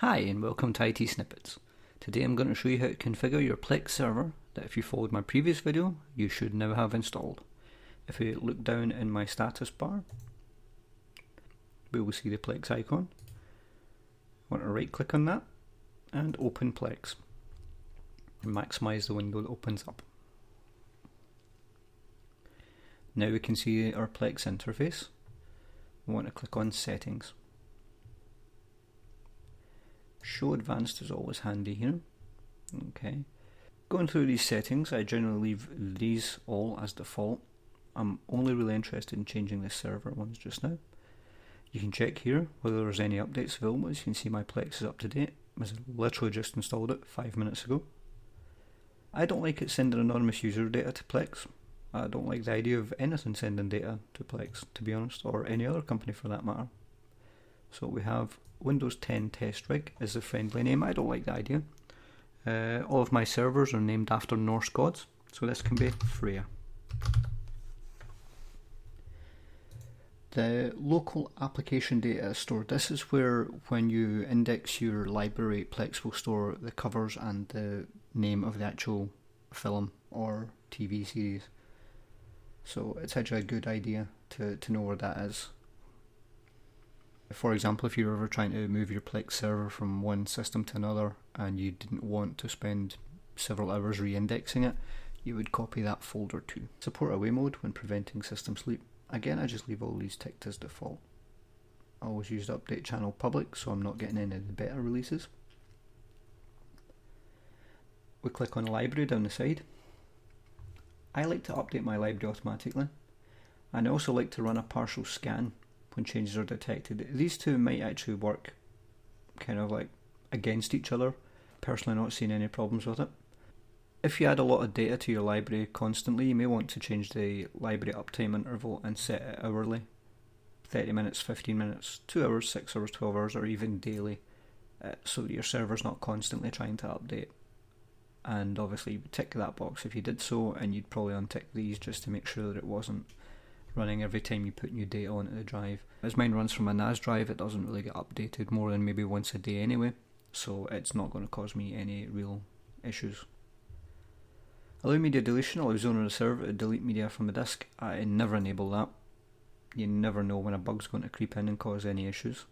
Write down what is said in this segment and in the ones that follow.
Hi and welcome to ITSnippets. Today I'm going to show you how to configure your Plex server that, if you followed my previous video, you should now have installed. If we look down in my status bar, we will see the Plex icon. I want to right click on that and open Plex and maximise the window that opens up. Now we can see our Plex interface. We want to click on Settings. Show Advanced is always handy here. Okay. Going through these settings, I generally leave these all as default. I'm only really interested in changing the server ones just now. You can check here whether there's any updates available. As you can see, my Plex is up to date. I literally just installed it 5 minutes ago. I don't like it sending anonymous user data to Plex. I don't like the idea of anything sending data to Plex, to be honest, or any other company for that matter. So we have Windows 10 Test Rig is the friendly name. I don't like the idea. All of my servers are named after Norse gods, so this can be Freya. The local application data is stored. This is where, when you index your library, Plex will store the covers and the name of the actual film or TV series. So it's actually a good idea to know where that is. For example, if you're ever trying to move your Plex server from one system to another and you didn't want to spend several hours re-indexing it, you would copy that folder too. Support away mode when preventing system sleep. Again, I just leave all these ticked as default. I always use the update channel public, so I'm not getting any of the beta releases. We click on library down the side. I like to update my library automatically, and I also like to run a partial scan when changes are detected. These two might actually work kind of like against each other. Personally, not seeing any problems with it. If you add a lot of data to your library constantly, you may want to change the library uptime interval and set it hourly. 30 minutes, 15 minutes, 2 hours, 6 hours, 12 hours, or even daily, so that your server's not constantly trying to update. And obviously you would tick that box if you did so, and you'd probably untick these just to make sure that it wasn't running every time you put new data onto the drive. As mine runs from a NAS drive, it doesn't really get updated more than maybe once a day anyway, so it's not going to cause me any real issues. Allow media deletion allows owner of the server to delete media from the disk. I never enable that. You never know when a bug's going to creep in and cause any issues.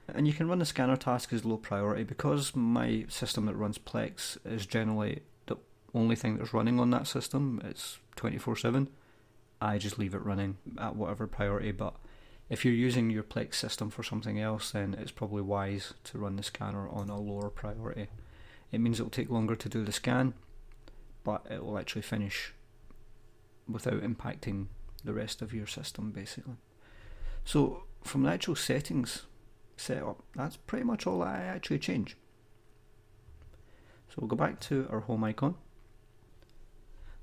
And you can run the scanner task as low priority. Because my system that runs Plex is generally the only thing that's running on that system, it's 24/7, I just leave it running at whatever priority. But if you're using your Plex system for something else, then it's probably wise to run the scanner on a lower priority. It means it'll take longer to do the scan, but it will actually finish without impacting the rest of your system, basically. So from the actual settings setup, that's pretty much all I actually change. So we'll go back to our home icon.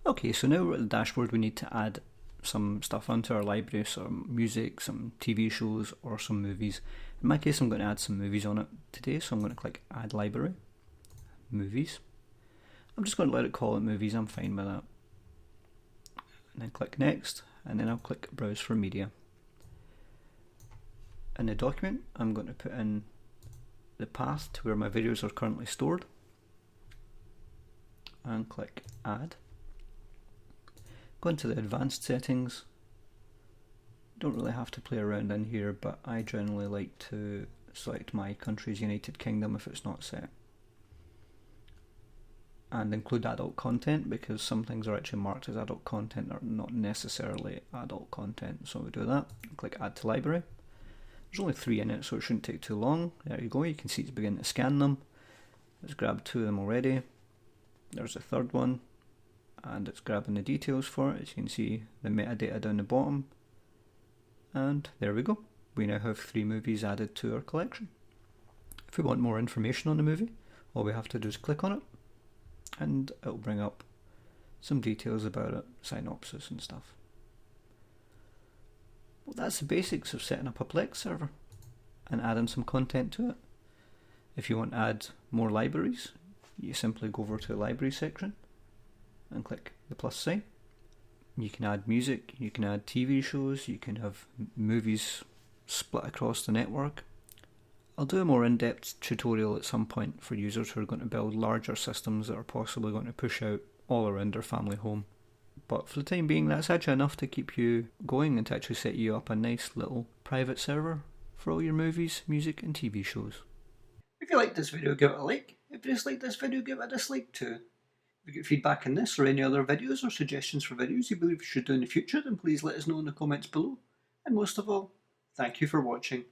Okay, so now we're at the dashboard. We need to add some stuff onto our library, some music, some TV shows, or some movies. In my case, I'm going to add some movies on it today, so I'm going to click Add Library, Movies. I'm just going to let it call it movies, I'm fine with that. And then click Next, and then I'll click Browse for Media. In the document, I'm going to put in the path to where my videos are currently stored, and click Add. Go into the advanced settings. Don't really have to play around in here, but I generally like to select my country's United Kingdom if it's not set. And include adult content, because some things are actually marked as adult content or not necessarily adult content. So we do that, click Add to Library. There's only 3 in it, so it shouldn't take too long. There you go, you can see it's beginning to scan them. It's grabbed 2 of them already. There's a third one, and it's grabbing the details for it. As you can see, the metadata down the bottom. And there we go. We now have 3 movies added to our collection. If we want more information on the movie, all we have to do is click on it, and it'll bring up some details about it, synopsis and stuff. Well, that's the basics of setting up a Plex server and adding some content to it. If you want to add more libraries, you simply go over to the library section and click the plus sign. You can add music, you can add TV shows, you can have movies split across the network. I'll do a more in-depth tutorial at some point for users who are going to build larger systems that are possibly going to push out all around their family home. But for the time being, that's actually enough to keep you going and to actually set you up a nice little private server for all your movies, music and TV shows. If you liked this video, give it a like. If you disliked this video, give it a dislike too. If you get feedback on this or any other videos or suggestions for videos you believe we should do in the future, then please let us know in the comments below. And most of all, thank you for watching.